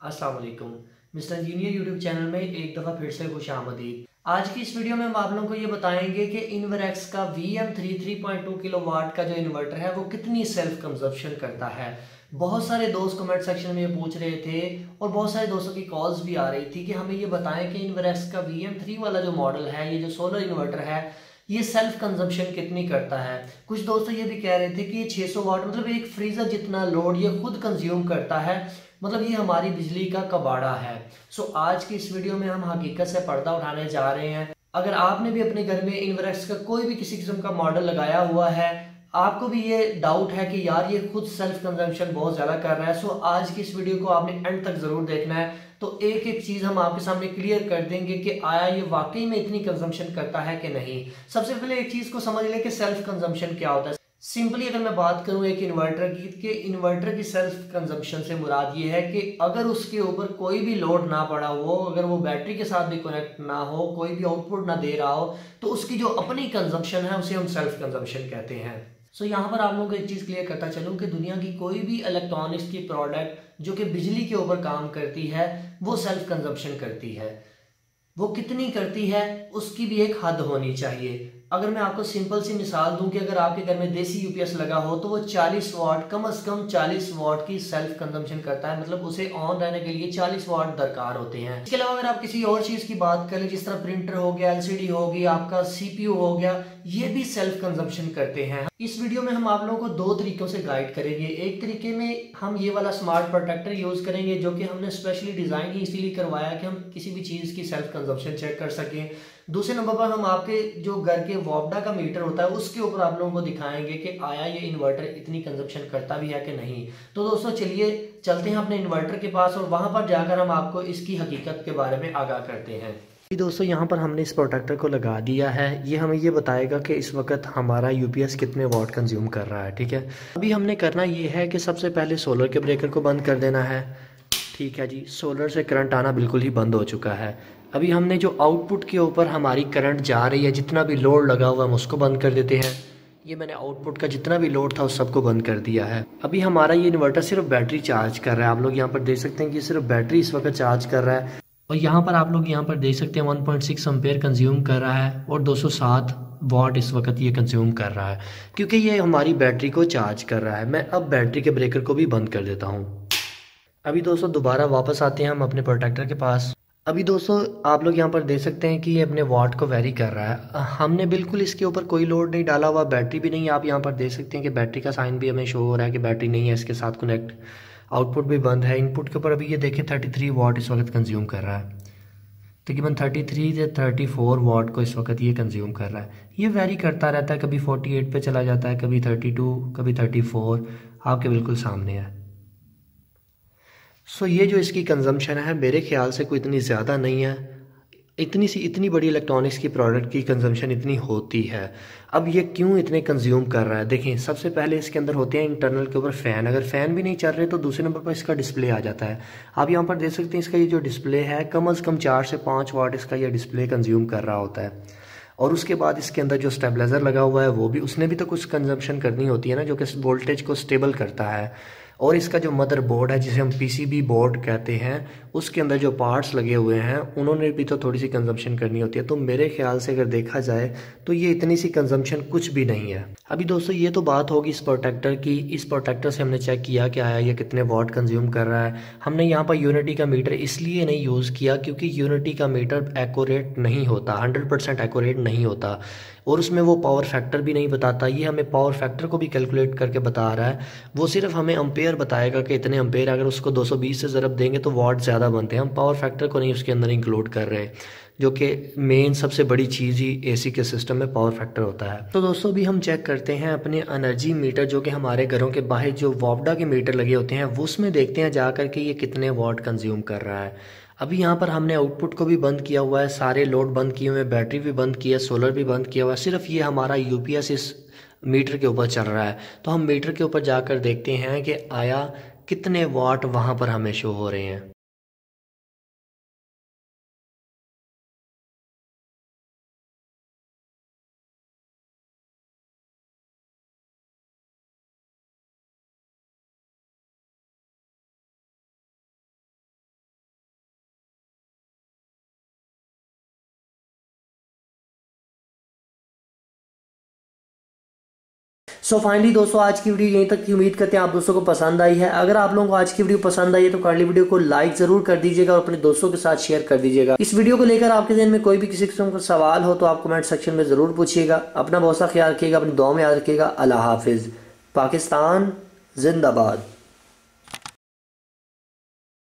अस्सलाम वालेकुम। Mister engineer YouTube channel में एक दफ़ा फिर से खुश आमदीद। आज की इस वीडियो में हम आप लोगों को ये बताएंगे कि इन्वरेक्स का VM3 3.2 किलोवाट का जो इन्वर्टर है वो कितनी सेल्फ कंजप्शन करता है। बहुत सारे दोस्त कमेंट सेक्शन में ये पूछ रहे थे और बहुत सारे दोस्तों की कॉल्स भी आ रही थी कि हमें ये बताएं कि इन्वरेक्स का VM3 वाला जो मॉडल है, ये जो सोलर इन्वर्टर है, ये सेल्फ कंजप्शन कितनी करता है। कुछ दोस्त ये भी कह रहे थे कि ये 600 वाट मतलब एक फ्रीजर जितना लोड ये खुद कंज्यूम करता है, मतलब ये हमारी बिजली का कबाड़ा है। सो आज की इस वीडियो में हम हकीकत से पर्दा उठाने जा रहे हैं। अगर आपने भी अपने घर में इन्वर्टर का कोई भी किसी किस्म का मॉडल लगाया हुआ है, आपको भी ये डाउट है कि यार ये खुद सेल्फ कंजम्पशन बहुत ज़्यादा कर रहा है, सो आज की इस वीडियो को आपने एंड तक ज़रूर देखना है। तो एक एक चीज़ हम आपके सामने क्लियर कर देंगे कि आया ये वाकई में इतनी कंजम्पशन करता है कि नहीं। सबसे पहले एक चीज़ को समझ लें कि सेल्फ कंजम्पशन क्या होता है। सिंपली अगर मैं बात करूं एक इन्वर्टर की, कि इन्वर्टर की सेल्फ कंजम्पशन से मुराद ये है कि अगर उसके ऊपर कोई भी लोड ना पड़ा हो, अगर वो बैटरी के साथ भी कनेक्ट ना हो, कोई भी आउटपुट ना दे रहा हो, तो उसकी जो अपनी कंजम्पशन है उसे हम सेल्फ कंजम्पशन कहते हैं। सो यहाँ पर आप लोगों को एक चीज़ क्लियर करता चलूँ कि दुनिया की कोई भी इलेक्ट्रॉनिक्स की प्रोडक्ट जो कि बिजली के ऊपर काम करती है वो सेल्फ कंजम्पशन करती है। वो कितनी करती है उसकी भी एक हद होनी चाहिए। अगर मैं आपको सिंपल सी मिसाल दूं कि अगर आपके घर में देसी यूपीएस लगा हो तो वो 40 वाट, कम से कम 40 वाट की सेल्फ कंजम्पशन करता है, मतलब उसे ऑन रहने के लिए 40 वाट दरकार होते हैं। इसके अलावा अगर आप किसी और चीज़ की बात करें, जिस तरह प्रिंटर हो गया, एलसीडी हो गई, आपका सीपीयू हो गया, ये भी सेल्फ कंजम्पशन करते हैं। इस वीडियो में हम आप लोगों को दो तरीकों से गाइड करेंगे। एक तरीके में हम ये वाला स्मार्ट प्रोटेक्टर यूज़ करेंगे जो कि हमने स्पेशली डिज़ाइन ही इसीलिए करवाया कि हम किसी भी चीज़ की सेल्फ कंजम्पशन चेक कर सकें। दूसरे नंबर पर हम आपके जो घर के वोल्टा का मीटर होता है उसके ऊपर आप लोगों को दिखाएंगे कि आया ये इन्वर्टर इतनी कंजप्शन करता भी है कि नहीं। तो दोस्तों चलिए चलते हैं अपने इन्वर्टर के पास और वहां पर जाकर हम आपको इसकी हकीकत के बारे में आगाह करते हैं। दोस्तों यहाँ पर हमने इस प्रोटेक्टर को लगा दिया है। ये हमें ये बताएगा कि इस वक्त हमारा यूपीएस कितने वाट कंज्यूम कर रहा है। ठीक है, अभी हमने करना ये है कि सबसे पहले सोलर के ब्रेकर को बंद कर देना है। ठीक है जी, सोलर से करंट आना बिल्कुल ही बंद हो चुका है। अभी हमने जो आउटपुट के ऊपर हमारी करंट जा रही है, जितना भी लोड लगा हुआ हम उसको बंद कर देते हैं। ये मैंने आउटपुट का जितना भी लोड था उस सबको बंद कर दिया है। अभी हमारा ये इन्वर्टर सिर्फ बैटरी चार्ज कर रहा है। आप लोग यहाँ पर देख सकते हैं कि सिर्फ बैटरी इस वक्त चार्ज कर रहा है। और यहाँ पर आप लोग यहाँ पर देख सकते हैं 1.6 एम्पेयर कंज्यूम कर रहा है और 207 वाट इस वक्त ये कंज्यूम कर रहा है, क्योंकि ये हमारी बैटरी को चार्ज कर रहा है। मैं अब बैटरी के ब्रेकर को भी बंद कर देता हूँ। अभी दोस्तों दोबारा वापस आते हैं हम अपने प्रोटेक्टर के पास। अभी दोस्तों आप लोग यहाँ पर देख सकते हैं कि ये अपने वाट को वेरी कर रहा है। हमने बिल्कुल इसके ऊपर कोई लोड नहीं डाला हुआ, बैटरी भी नहीं। आप यहाँ पर देख सकते हैं कि बैटरी का साइन भी हमें शो हो रहा है कि बैटरी नहीं है इसके साथ कनेक्ट। आउटपुट भी बंद है। इनपुट के ऊपर अभी ये देखिए 33 वाट इस वक्त कंज्यूम कर रहा है। तकरीबन 33 से 34 वाट को इस वक्त ये कंज्यूम कर रहा है। ये वेरी करता रहता है, कभी 48 पे चला जाता है, कभी 32, कभी 34। आपके बिल्कुल सामने है। सो ये जो इसकी कंजम्पशन है मेरे ख्याल से कोई इतनी ज़्यादा नहीं है। इतनी बड़ी इलेक्ट्रॉनिक्स की प्रोडक्ट की कंजम्पशन इतनी होती है। अब ये क्यों इतने कंज्यूम कर रहा है, देखें। सबसे पहले इसके अंदर होते हैं इंटरनल के ऊपर फ़ैन। अगर फ़ैन भी नहीं चल रहे तो दूसरे नंबर पर इसका डिस्प्ले आ जाता है। आप यहाँ पर देख सकते हैं इसका ये जो डिस्प्ले है, कम से कम 4 से 5 वाट इसका ये डिस्प्ले कंज्यूम कर रहा होता है। और उसके बाद इसके अंदर जो स्टेबलाइज़र लगा हुआ है वो भी, उसने भी तो कुछ कंजम्पशन करनी होती है ना, जो कि वोल्टेज को स्टेबल करता है। और इसका जो मदरबोर्ड है, जिसे हम पीसीबी बोर्ड कहते हैं, उसके अंदर जो पार्ट्स लगे हुए हैं उन्होंने भी तो थोड़ी सी कंजम्पशन करनी होती है। तो मेरे ख्याल से अगर देखा जाए तो ये इतनी सी कंजम्पशन कुछ भी नहीं है। अभी दोस्तों ये तो बात होगी इस प्रोटेक्टर की। इस प्रोटेक्टर से हमने चेक किया कि आया ये कितने वाट कंज्यूम कर रहा है। हमने यहाँ पर यूनिटी का मीटर इसलिए नहीं यूज़ किया क्योंकि यूनिटी का मीटर एक्यूरेट नहीं होता, 100% एक्यूरेट नहीं होता, और उसमें वो पावर फैक्टर भी नहीं बताता। ये हमें पावर फैक्टर को भी कैलकुलेट करके बता रहा है। वो सिर्फ हमें एम्पेयर बताएगा कि इतने एम्पेयर, अगर उसको 220 से ज़रब देंगे तो वाट ज़्यादा बनते हैं। हम पावर फैक्टर को नहीं उसके अंदर इंक्लूड कर रहे हैं, जो कि मेन सबसे बड़ी चीज़ ही एसी के सिस्टम में पावर फैक्टर होता है। तो दोस्तों अभी हम चेक करते हैं अपने एनर्जी मीटर, जो कि हमारे घरों के बाहर जो वोल्टा के मीटर लगे होते हैं वो, उसमें देखते हैं जा कर के ये कितने वाट कंज्यूम कर रहा है। अभी यहाँ पर हमने आउटपुट को भी बंद किया हुआ है, सारे लोड बंद किए हुए हैं, बैटरी भी बंद की है, सोलर भी बंद किया हुआ है। सिर्फ ये हमारा यूपीएस इस मीटर के ऊपर चल रहा है। तो हम मीटर के ऊपर जाकर देखते हैं कि आया कितने वाट वहाँ पर हमें शो हो रहे हैं। सो फाइनली दोस्तों आज की वीडियो यहीं तक की। उम्मीद करते हैं आप दोस्तों को पसंद आई है। अगर आप लोगों को आज की वीडियो पसंद आई है तो काइंडली वीडियो को लाइक जरूर कर दीजिएगा और अपने दोस्तों के साथ शेयर कर दीजिएगा। इस वीडियो को लेकर आपके ज़हन में कोई भी किसी किस्म का सवाल हो तो आप कमेंट सेक्शन में जरूर पूछिएगा। अपना बहुत सा ख्याल रखिएगा, अपनी दुआ में याद रखिएगा। अल्लाह हाफिज। पाकिस्तान जिंदाबाद।